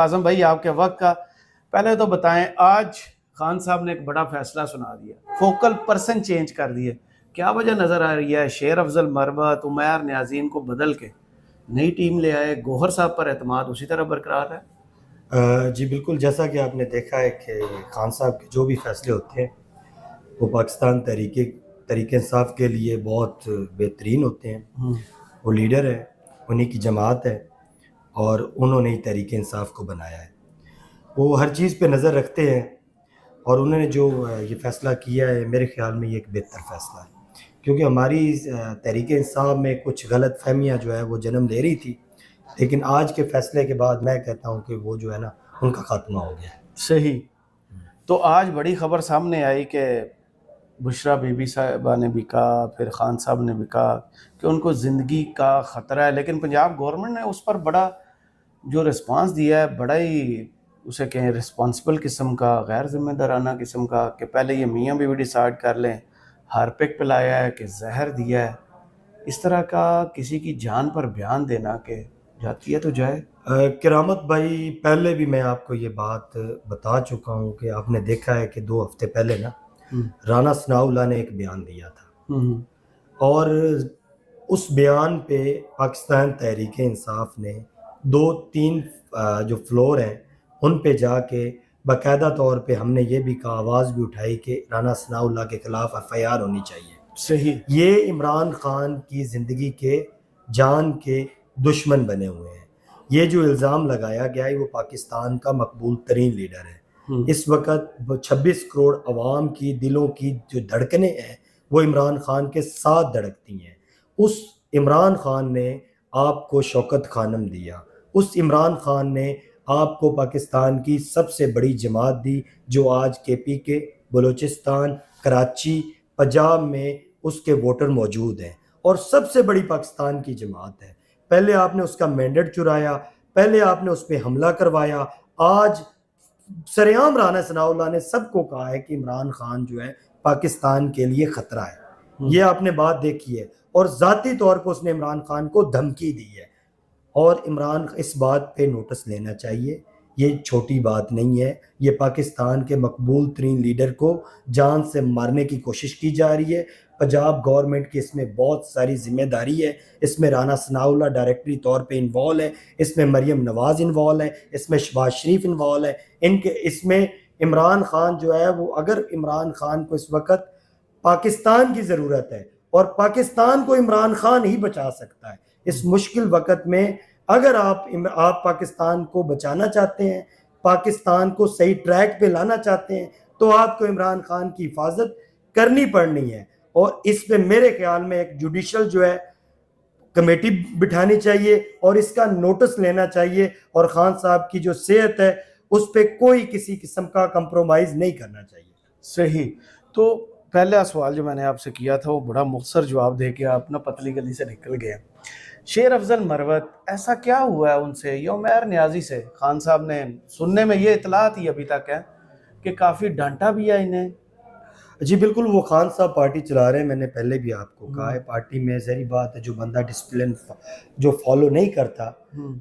اعظم بھائی آپ کے وقت کا پہلے تو بتائیں، آج خان صاحب نے ایک بڑا فیصلہ سنا دیا، فوکل پرسن چینج کر دیے، کیا وجہ نظر آ رہی ہے؟ شیر افضل مروت، عمیر نیازین کو بدل کے نئی ٹیم لے آئے، گوہر صاحب پر اعتماد اسی طرح برقرار ہے؟ جی بالکل، جیسا کہ آپ نے دیکھا ہے کہ خان صاحب کے جو بھی فیصلے ہوتے ہیں وہ پاکستان تحریک انصاف کے لیے بہت بہترین ہوتے ہیں۔ وہ لیڈر ہے، انہی کی جماعت ہے اور انہوں نے ہی تحریک انصاف کو بنایا ہے۔ وہ ہر چیز پہ نظر رکھتے ہیں اور انہوں نے جو یہ فیصلہ کیا ہے میرے خیال میں یہ ایک بہتر فیصلہ ہے، کیونکہ ہماری تحریک انصاف میں کچھ غلط فہمیاں جو ہے وہ جنم لے رہی تھی، لیکن آج کے فیصلے کے بعد میں کہتا ہوں کہ وہ جو ہے نا ان کا خاتمہ ہو گیا ہے۔ صحیح۔ تو آج بڑی خبر سامنے آئی کہ بشرا بی بی صاحبہ نے بھی کہا، پھر خان صاحب نے بھی کہا کہ ان کو زندگی کا خطرہ ہے، لیکن پنجاب گورنمنٹ نے اس پر بڑا جو رسپانس دیا ہے، بڑا ہی اسے کہیں رسپانسبل قسم کا، غیر ذمہ دارانہ قسم کا، کہ پہلے یہ میاں بیوی ڈیسائیڈ کر لیں، ہارپک پلایا ہے کہ زہر دیا ہے۔ اس طرح کا کسی کی جان پر بیان دینا کہ جاتی ہے تو جائے۔ کرامت بھائی، پہلے بھی میں آپ کو یہ بات بتا چکا ہوں کہ آپ نے دیکھا ہے کہ 2 ہفتے پہلے نا رانا ثناء اللہ نے ایک بیان دیا تھا، اور اس بیان پہ پاکستان تحریک انصاف نے 2-3 جو فلور ہیں ان پہ جا کے باقاعدہ طور پہ ہم نے یہ بھی کہا، آواز بھی اٹھائی کہ رانا ثناء اللہ کے خلاف FIR ہونی چاہیے۔ صحیح۔ یہ عمران خان کی زندگی کے جان کے دشمن بنے ہوئے ہیں۔ یہ جو الزام لگایا گیا ہے وہ پاکستان کا مقبول ترین لیڈر ہے۔ اس وقت 26 کروڑ عوام کی دلوں کی جو دھڑکنیں ہیں وہ عمران خان کے ساتھ دھڑکتی ہیں۔ اس عمران خان نے آپ کو شوکت خانم دیا، اس عمران خان نے آپ کو پاکستان کی سب سے بڑی جماعت دی جو آج KPK بلوچستان، کراچی، پنجاب میں اس کے ووٹر موجود ہیں، اور سب سے بڑی پاکستان کی جماعت ہے۔ پہلے آپ نے اس کا مینڈیٹ چرایا، پہلے آپ نے اس پہ حملہ کروایا، آج سریعام رانا ثناء اللہ نے سب کو کہا ہے کہ عمران خان جو ہے پاکستان کے لیے خطرہ ہے۔ یہ آپ نے بات دیکھی ہے، اور ذاتی طور پر اس نے عمران خان کو دھمکی دی ہے، اور عمران اس بات پہ نوٹس لینا چاہیے۔ یہ چھوٹی بات نہیں ہے، یہ پاکستان کے مقبول ترین لیڈر کو جان سے مارنے کی کوشش کی جا رہی ہے۔ پنجاب گورنمنٹ کی اس میں بہت ساری ذمہ داری ہے، اس میں رانا ثناء اللہ ڈائریکٹری طور پہ انوالو ہے، اس میں مریم نواز انوالو ہے، اس میں شہباز شریف انوالو ہے، اس میں عمران خان جو ہے وہ، اگر عمران خان کو اس وقت پاکستان کی ضرورت ہے اور پاکستان کو عمران خان ہی بچا سکتا ہے اس مشکل وقت میں، اگر آپ پاکستان کو بچانا چاہتے ہیں، پاکستان کو صحیح ٹریک پہ لانا چاہتے ہیں، تو آپ کو عمران خان کی حفاظت کرنی پڑنی ہے، اور اس پہ میرے خیال میں ایک جوڈیشل جو ہے کمیٹی بٹھانی چاہیے اور اس کا نوٹس لینا چاہیے، اور خان صاحب کی جو صحت ہے اس پہ کوئی کسی قسم کا کمپرومائز نہیں کرنا چاہیے۔ صحیح۔ تو پہلا سوال جو میں نے آپ سے کیا تھا وہ بڑا مختصر جواب دے کے آپ نا پتلی گلی سے نکل گئے۔ شیر افضل مروت، ایسا کیا ہوا ہے ان سے یا عمیر نیازی سے؟ خان صاحب نے، سننے میں یہ اطلاع تھی ابھی تک ہے کہ کافی ڈانٹا بھی ہے انہیں۔ جی بالکل، وہ خان صاحب پارٹی چلا رہے ہیں، میں نے پہلے بھی آپ کو کہا ہے، پارٹی میں ظاہری بات ہے جو بندہ ڈسپلن جو فالو نہیں کرتا،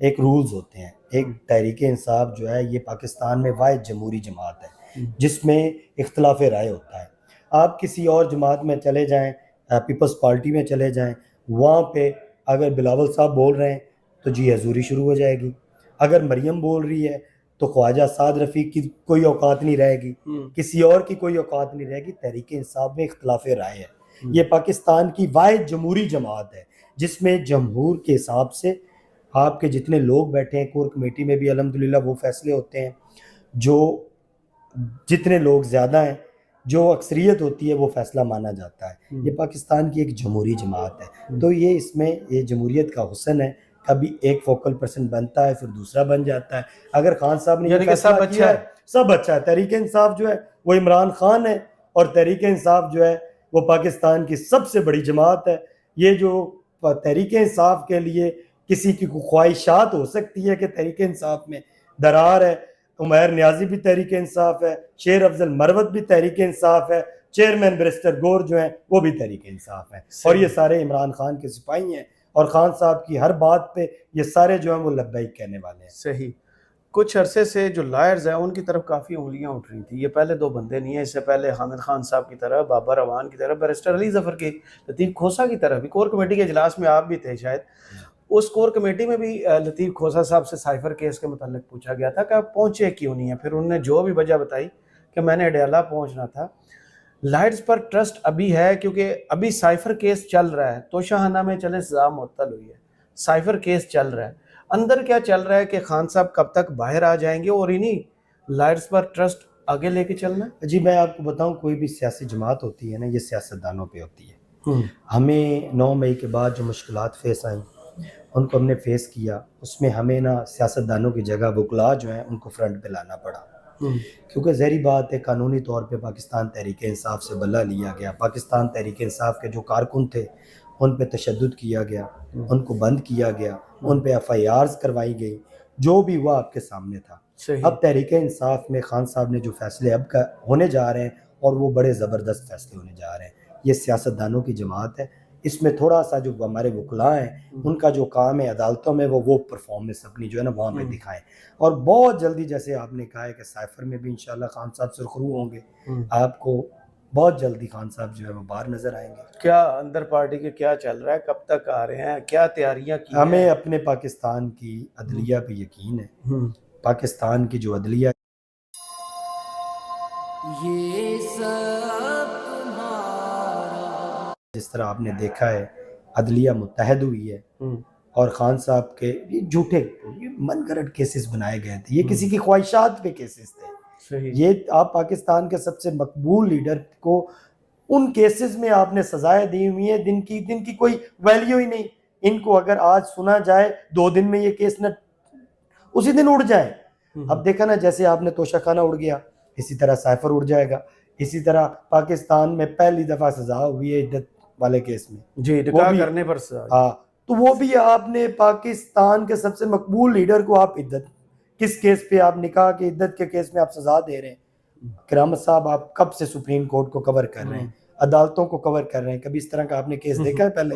ایک رولز ہوتے ہیں۔ ایک تحریک انصاف جو ہے یہ پاکستان میں واحد جمہوری جماعت ہے جس میں اختلاف رائے ہوتا ہے۔ آپ کسی اور جماعت میں چلے جائیں، پیپلز پارٹی میں چلے جائیں، وہاں پہ اگر بلاول صاحب بول رہے ہیں تو جی حضوری شروع ہو جائے گی، اگر مریم بول رہی ہے تو خواجہ سعد رفیق کی کوئی اوقات نہیں رہے گی، کسی اور کی کوئی اوقات نہیں رہے گی۔ تحریک انصاف میں اختلاف رائے ہے، یہ پاکستان کی واحد جمہوری جماعت ہے جس میں جمہور کے حساب سے آپ کے جتنے لوگ بیٹھے ہیں، کور کمیٹی میں بھی الحمدللہ وہ فیصلے ہوتے ہیں، جو جتنے لوگ زیادہ ہیں، جو اکثریت ہوتی ہے وہ فیصلہ مانا جاتا ہے۔ یہ پاکستان کی ایک جمہوری جماعت ہے، تو یہ اس میں یہ جمہوریت کا حسن ہے، کبھی ایک فوکل پرسن بنتا ہے پھر دوسرا بن جاتا ہے۔ اگر خان صاحب نے یہ فیصلہ کیا ہے، سب اچھا ہے۔ تحریک انصاف جو ہے وہ عمران خان ہے، اور تحریک انصاف جو ہے وہ پاکستان کی سب سے بڑی جماعت ہے۔ یہ جو تحریک انصاف کے لیے کسی کی خواہشات ہو سکتی ہے کہ تحریک انصاف میں درار ہے، عمیر نیازی بھی تحریک انصاف ہے، شیر افضل مروت بھی تحریک انصاف ہے، چیئرمین بیرسٹر گور جو ہیں وہ بھی تحریک انصاف ہیں، اور یہ سارے عمران خان کے سپاہی ہیں، اور خان صاحب کی ہر بات پہ یہ سارے جو ہیں وہ لبیک کہنے والے ہیں۔ صحیح۔ کچھ عرصے سے جو لائرز ہیں ان کی طرف کافی انگلیاں اٹھ رہی تھیں. یہ پہلے دو بندے نہیں ہیں, اس سے پہلے حامد خان صاحب کی طرف, بابا روان کی طرف, بیرسٹر علی ظفر کی, لطیف کھوسہ کی طرف بھی. کور کمیٹی کے اجلاس میں آپ بھی تھے شاید, اس کور کمیٹی میں بھی لطیف کھوسہ صاحب سے سائفر کیس کے متعلق پوچھا گیا تھا کہ آپ پہنچے کیوں نہیں ہیں. پھر انہوں نے جو بھی وجہ بتائی کہ میں نے اڈیالہ پہنچنا تھا. لائٹس پر ٹرسٹ ابھی ہے کیونکہ ابھی سائفر کیس چل رہا ہے. توشہ میں چلے سزا معطل ہوئی ہے, سائفر کیس چل رہا ہے. اندر کیا چل رہا ہے کہ خان صاحب کب تک باہر آ جائیں گے, اور انہیں لائٹس پر ٹرسٹ آگے لے کے چلنا ہے؟ جی میں آپ کو بتاؤں, کوئی بھی سیاسی جماعت ہوتی ہے نا, یہ سیاستدانوں پہ ہوتی ہے. ہمیں 9 مئی کے بعد جو مشکلات فیس آئیں ان کو ہم نے فیس کیا. اس میں ہمیں نا سیاستدانوں کی جگہ وکلاء جو ہیں ان کو فرنٹ پہ لانا پڑا, کیونکہ ظاہری بات ہے قانونی طور پہ پاکستان تحریک انصاف سے بلہ لیا گیا. پاکستان تحریک انصاف کے جو کارکن تھے ان پہ تشدد کیا گیا, ان کو بند کیا گیا, ان پہ ایف آئی آرز کروائی گئی. جو بھی ہوا آپ کے سامنے تھا. اب تحریک انصاف میں خان صاحب نے جو فیصلے اب ہونے جا رہے ہیں, اور وہ بڑے زبردست فیصلے ہونے جا رہے ہیں. یہ سیاستدانوں کی جماعت ہے. اس میں تھوڑا سا جو ہمارے وکلاء ہیں ان کا جو کام ہے عدالتوں میں وہ پرفارمنس اپنی جو ہے نا وہاں پہ دکھائیں. اور بہت جلدی, جیسے آپ نے کہا ہے کہ سائفر میں بھی انشاءاللہ خان صاحب سرخرو ہوں گے, آپ کو بہت جلدی خان صاحب جو ہے وہ باہر نظر آئیں گے. کیا اندر پارٹی کے کیا چل رہا ہے, کب تک آ رہے ہیں, کیا تیاریاں کی ہیں؟ ہمیں اپنے پاکستان کی عدلیہ پہ یقین ہے. پاکستان کی جو عدلیہ, یہ سب تمہارا, جس طرح آپ نے دیکھا ہے عدلیہ متحد ہوئی ہے, اور خان صاحب کے یہ جھوٹے یہ من گھڑت کیسز بنائے گئے تھے, یہ کسی کی خواہشات پہ کیسز تھے. یہ آپ پاکستان کے سب سے مقبول لیڈر کو ان کیسز میں آپ نے سزائیں دی ہوئی ہیں دن کی کوئی ویلیو ہی نہیں. ان کو اگر آج سنا جائے 2 دن میں یہ کیس نہ اسی دن اڑ جائے. اب دیکھا نا, جیسے آپ نے توشہ خانہ اڑ گیا, اسی طرح سائفر اڑ جائے گا. اسی طرح پاکستان میں پہلی دفعہ سزا ہوئی ہے عدت والے کیس میں, جی نکاح کرنے پر سزا. ہاں, تو وہ بھی آپ نے پاکستان کے سب سے مقبول لیڈر کو آپ عدت, کس کیس پہ آپ نکاح کی عدت کے کیس میں آپ سزا دے رہے ہیں. کرامت صاحب آپ کب سے سپریم کورٹ کو کور کر رہے ہیں, عدالتوں کو کور کر رہے ہیں, کبھی اس طرح کا آپ نے کیس دیکھا ہے پہلے؟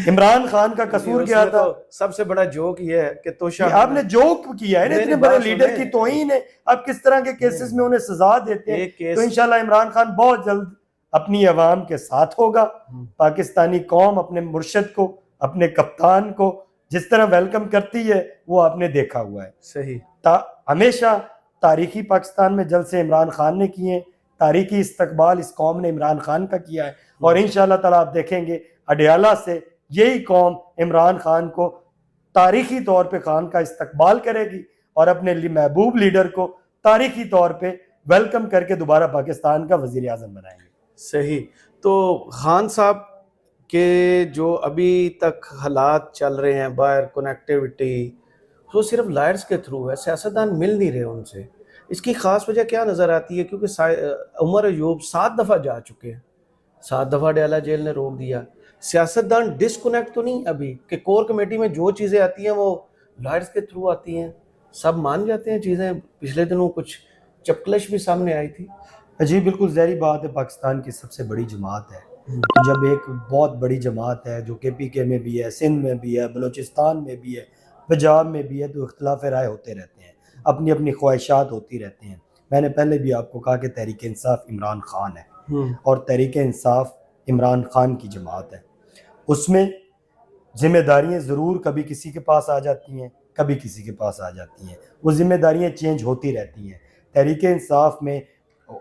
عمران خان کا قصور کیا تھا؟ سب سے بڑا جوک یہ ہے کہ توشہ آپ نے جوک کیا ہے نا, اتنے بڑے لیڈر کی توہین ہے. آپ کس طرح کے کیسز میں انہیں سزا دیتے ہیں. تو انشاءاللہ عمران خان بہت جلد اپنی عوام کے ساتھ ہوگا. پاکستانی قوم اپنے مرشد کو, اپنے کپتان کو جس طرح ویلکم کرتی ہے وہ آپ نے دیکھا ہوا ہے. صحیح, ہمیشہ تاریخی پاکستان میں جلسے عمران خان نے کیے ہیں, تاریخی استقبال اس قوم نے عمران خان کا کیا ہے. اور انشاءاللہ تعالیٰ آپ دیکھیں گے اڈیالہ سے یہی قوم عمران خان کو تاریخی طور پہ خان کا استقبال کرے گی, اور اپنے محبوب لیڈر کو تاریخی طور پہ ویلکم کر کے دوبارہ پاکستان کا وزیر اعظم بنائیں گے. صحیح. تو خان صاحب کے جو ابھی تک حالات چل رہے ہیں باہر, کنیکٹیوٹی, وہ صرف لائرز کے تھرو ہے, سیاستدان مل نہیں رہے ان سے. اس کی خاص وجہ کیا نظر آتی ہے؟ کیونکہ عمر ایوب 7 دفعہ جا چکے ہیں, 7 دفعہ اڈیالہ جیل نے روک دیا. سیاستدان ڈسکنیکٹ تو نہیں ابھی کہ کور کمیٹی میں جو چیزیں آتی ہیں وہ لائرز کے تھرو آتی ہیں, سب مان جاتے ہیں چیزیں؟ پچھلے دنوں کچھ چپکلش بھی سامنے آئی تھی. جی بالکل ظاہری بات ہے, پاکستان کی سب سے بڑی جماعت ہے. جب ایک بہت بڑی جماعت ہے جو کے پی کے میں بھی ہے, سندھ میں بھی ہے, بلوچستان میں بھی ہے, پنجاب میں بھی ہے, تو اختلاف رائے ہوتے رہتے ہیں, اپنی اپنی خواہشات ہوتی رہتی ہیں. میں نے پہلے بھی آپ کو کہا کہ تحریک انصاف عمران خان ہے, اور تحریک انصاف عمران خان کی جماعت ہے. اس میں ذمہ داریاں ضرور کبھی کسی کے پاس آ جاتی ہیں, کبھی کسی کے پاس آ جاتی ہیں. وہ ذمہ داریاں چینج ہوتی رہتی ہیں. تحریک انصاف میں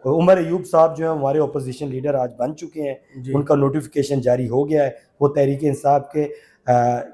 عمر ایوب صاحب جو ہیں ہمارے اپوزیشن لیڈر آج بن چکے ہیں, ان کا نوٹیفیکیشن جاری ہو گیا ہے. وہ تحریک انصاف کے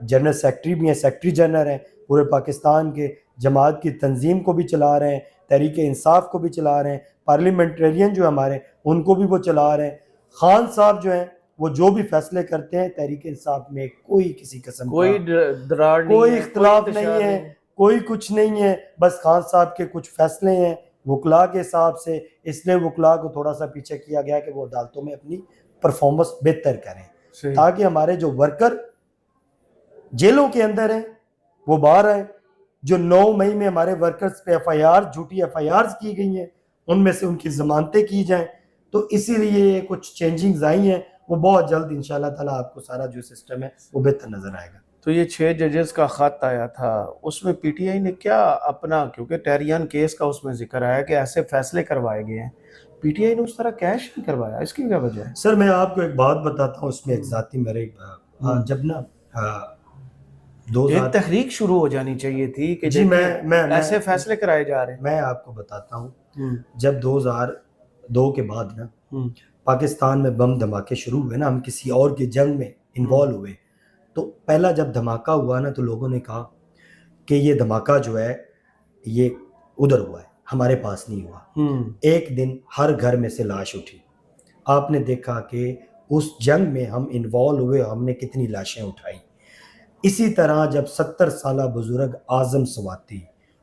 جنرل سیکرٹری بھی ہیں, سیکرٹری جنرل ہیں, پورے پاکستان کے جماعت کی تنظیم کو بھی چلا رہے ہیں, تحریک انصاف کو بھی چلا رہے ہیں, پارلیمنٹرین جو ہمارے ان کو بھی وہ چلا رہے ہیں. خان صاحب جو ہیں وہ جو بھی فیصلے کرتے ہیں تحریک انصاف میں کوئی کسی قسم کوئی درار نہیں, کوئی اختلاف نہیں ہے, کوئی کچھ نہیں ہے. بس خان صاحب کے کچھ فیصلے ہیں وکلاء کے حساب سے, اس لیے وکلاء کو تھوڑا سا پیچھے کیا گیا کہ وہ عدالتوں میں اپنی پرفارمنس بہتر کریں, تاکہ ہمارے جو ورکر جیلوں کے اندر ہیں وہ باہر آئیں. جو 9 مئی میں ہمارے ورکرز پہ ایف آئی آر, جھوٹی ایف آئی آرز کی گئی ہیں, ان میں سے ان کی ضمانتیں کی جائیں. تو اسی لیے کچھ چینجنگز آئی ہیں, وہ بہت جلد انشاءاللہ تعالیٰ آپ کو سارا جو سسٹم ہے وہ بہتر نظر آئے گا. تو یہ 6 ججز کا خط آیا تھا، اس میں پی ٹی آئی نے کیا اپنا، کیونکہ ٹیریان کیس کا اس میں ذکر آیا کہ ایسے فیصلے کروائے گئے ہیں، پی ٹی آئی نے اس طرح کیش نہیں کروایا، اس کی کیا وجہ ہے؟ سر میں آپ کو ایک بات بتاتا ہوں، اس میں ایک ذاتی میرے جب نا ایک تحریک شروع ہو جانی چاہیے تھی کہ جی میں ایسے فیصلے کرائے جا رہے ہیں۔ میں آپ کو بتاتا ہوں، جب 2002 کے بعد نا پاکستان میں بم دھماکے شروع ہوئے نا، ہم کسی اور کی جنگ میں انوالو ہوئے، تو پہلا جب دھماکہ ہوا نا تو لوگوں نے کہا کہ یہ دھماکہ جو ہے یہ ادھر ہوا ہے، ہمارے پاس نہیں ہوا۔ ایک دن ہر گھر میں سے لاش اٹھی، آپ نے دیکھا کہ اس جنگ میں ہم انوالو ہوئے، ہم نے کتنی لاشیں اٹھائی۔ اسی طرح جب 70 سالہ بزرگ اعظم سواتی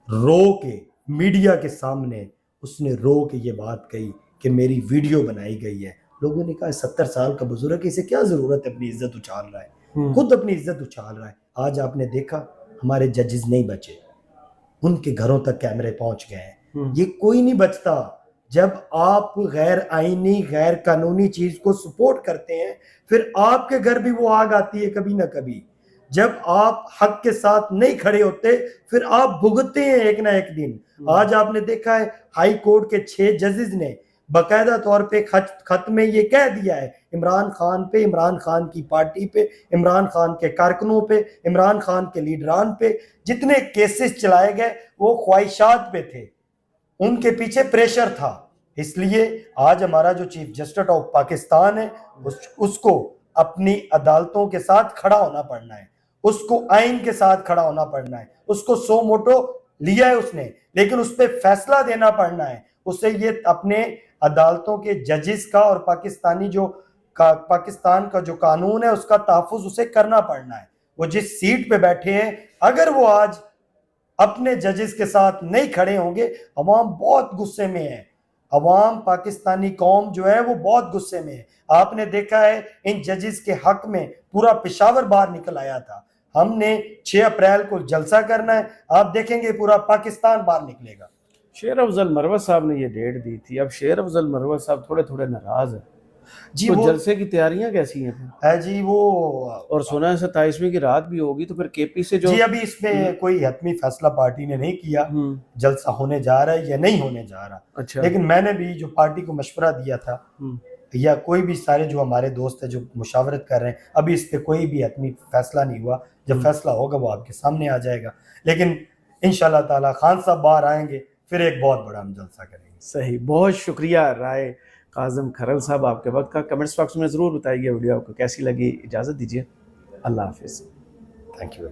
رو کے میڈیا کے سامنے اس نے رو کے یہ بات کہی کہ میری ویڈیو بنائی گئی ہے، لوگوں نے کہا 70 سال کا بزرگ، اسے کیا ضرورت ہے، اپنی عزت اچھال رہا ہے، خود اپنی عزت اچھال رہا ہے۔ آج آپ نے دیکھا ہمارے ججز نہیں بچے، ان کے گھروں تک کیمرے پہنچ گئے ہیں، یہ کوئی نہیں بچتا۔ جب آپ غیر آئینی غیر قانونی چیز کو سپورٹ کرتے ہیں پھر آپ کے گھر بھی وہ آگ آتی ہے کبھی نہ کبھی۔ جب آپ حق کے ساتھ نہیں کھڑے ہوتے پھر آپ بھگتتے ہیں ایک نہ ایک دن۔ آج آپ نے دیکھا ہے ہائی کورٹ کے 6 ججز نے باقاعدہ طور پہ خط میں یہ کہہ دیا ہے عمران خان پہ، عمران خان کی پارٹی پہ، عمران خان کے کارکنوں پہ، عمران خان کے لیڈران پہ جتنے کیسز چلائے گئے وہ خواہشات پہ تھے، ان کے پیچھے پریشر تھا۔ اس لیے آج ہمارا جو چیف جسٹس آف پاکستان ہے اس کو اپنی عدالتوں کے ساتھ کھڑا ہونا پڑنا ہے، اس کو آئین کے ساتھ کھڑا ہونا پڑنا ہے۔ اس کو سو موٹو لیا ہے اس نے، لیکن اس پہ فیصلہ دینا پڑنا ہے۔ اسے یہ اپنے عدالتوں کے ججز کا اور پاکستان کا جو قانون ہے اس کا تحفظ اسے کرنا پڑنا ہے۔ وہ جس سیٹ پہ بیٹھے ہیں اگر وہ آج اپنے ججز کے ساتھ نہیں کھڑے ہوں گے، عوام بہت غصے میں ہے، عوام پاکستانی قوم جو ہے وہ بہت غصے میں ہے۔ آپ نے دیکھا ہے ان ججز کے حق میں پورا پشاور باہر نکل آیا تھا، ہم نے 6 اپریل کو جلسہ کرنا ہے، آپ دیکھیں گے پورا پاکستان باہر نکلے گا۔ شیر افضل مروت صاحب نے یہ ڈیٹ دی تھی، اب شیر افضل مروت صاحب تھوڑے ناراض ہیں جی تو وہ جلسے کی تیاریاں کیسی ہیں؟ ہے جی وہ اور سنا ہے 27ویں کی رات بھی ہوگی، تو پھر کے پی سے جو جی ابھی اس میں کوئی حتمی فیصلہ پارٹی نے نہیں کیا، جلسہ ہونے جا رہا ہے یا نہیں ہونے جا رہا، اچھا، لیکن میں نے بھی جو پارٹی کو مشورہ دیا تھا یا کوئی بھی سارے جو ہمارے دوست ہیں جو مشاورت کر رہے ہیں، ابھی اس پہ کوئی بھی حتمی فیصلہ نہیں ہوا، جب فیصلہ ہوگا وہ آپ کے سامنے آ جائے گا، لیکن انشاءاللہ تعالی خان صاحب باہر آئیں گے پھر ایک بہت بڑا ہم جلسہ کریں گے۔ صحیح، بہت شکریہ رائے کاظم کھرل صاحب آپ کے وقت کا۔ کمنٹس باکس میں ضرور بتائیے ویڈیو آپ کو کیسی لگی۔ اجازت دیجیے، اللہ حافظ۔ Thank you.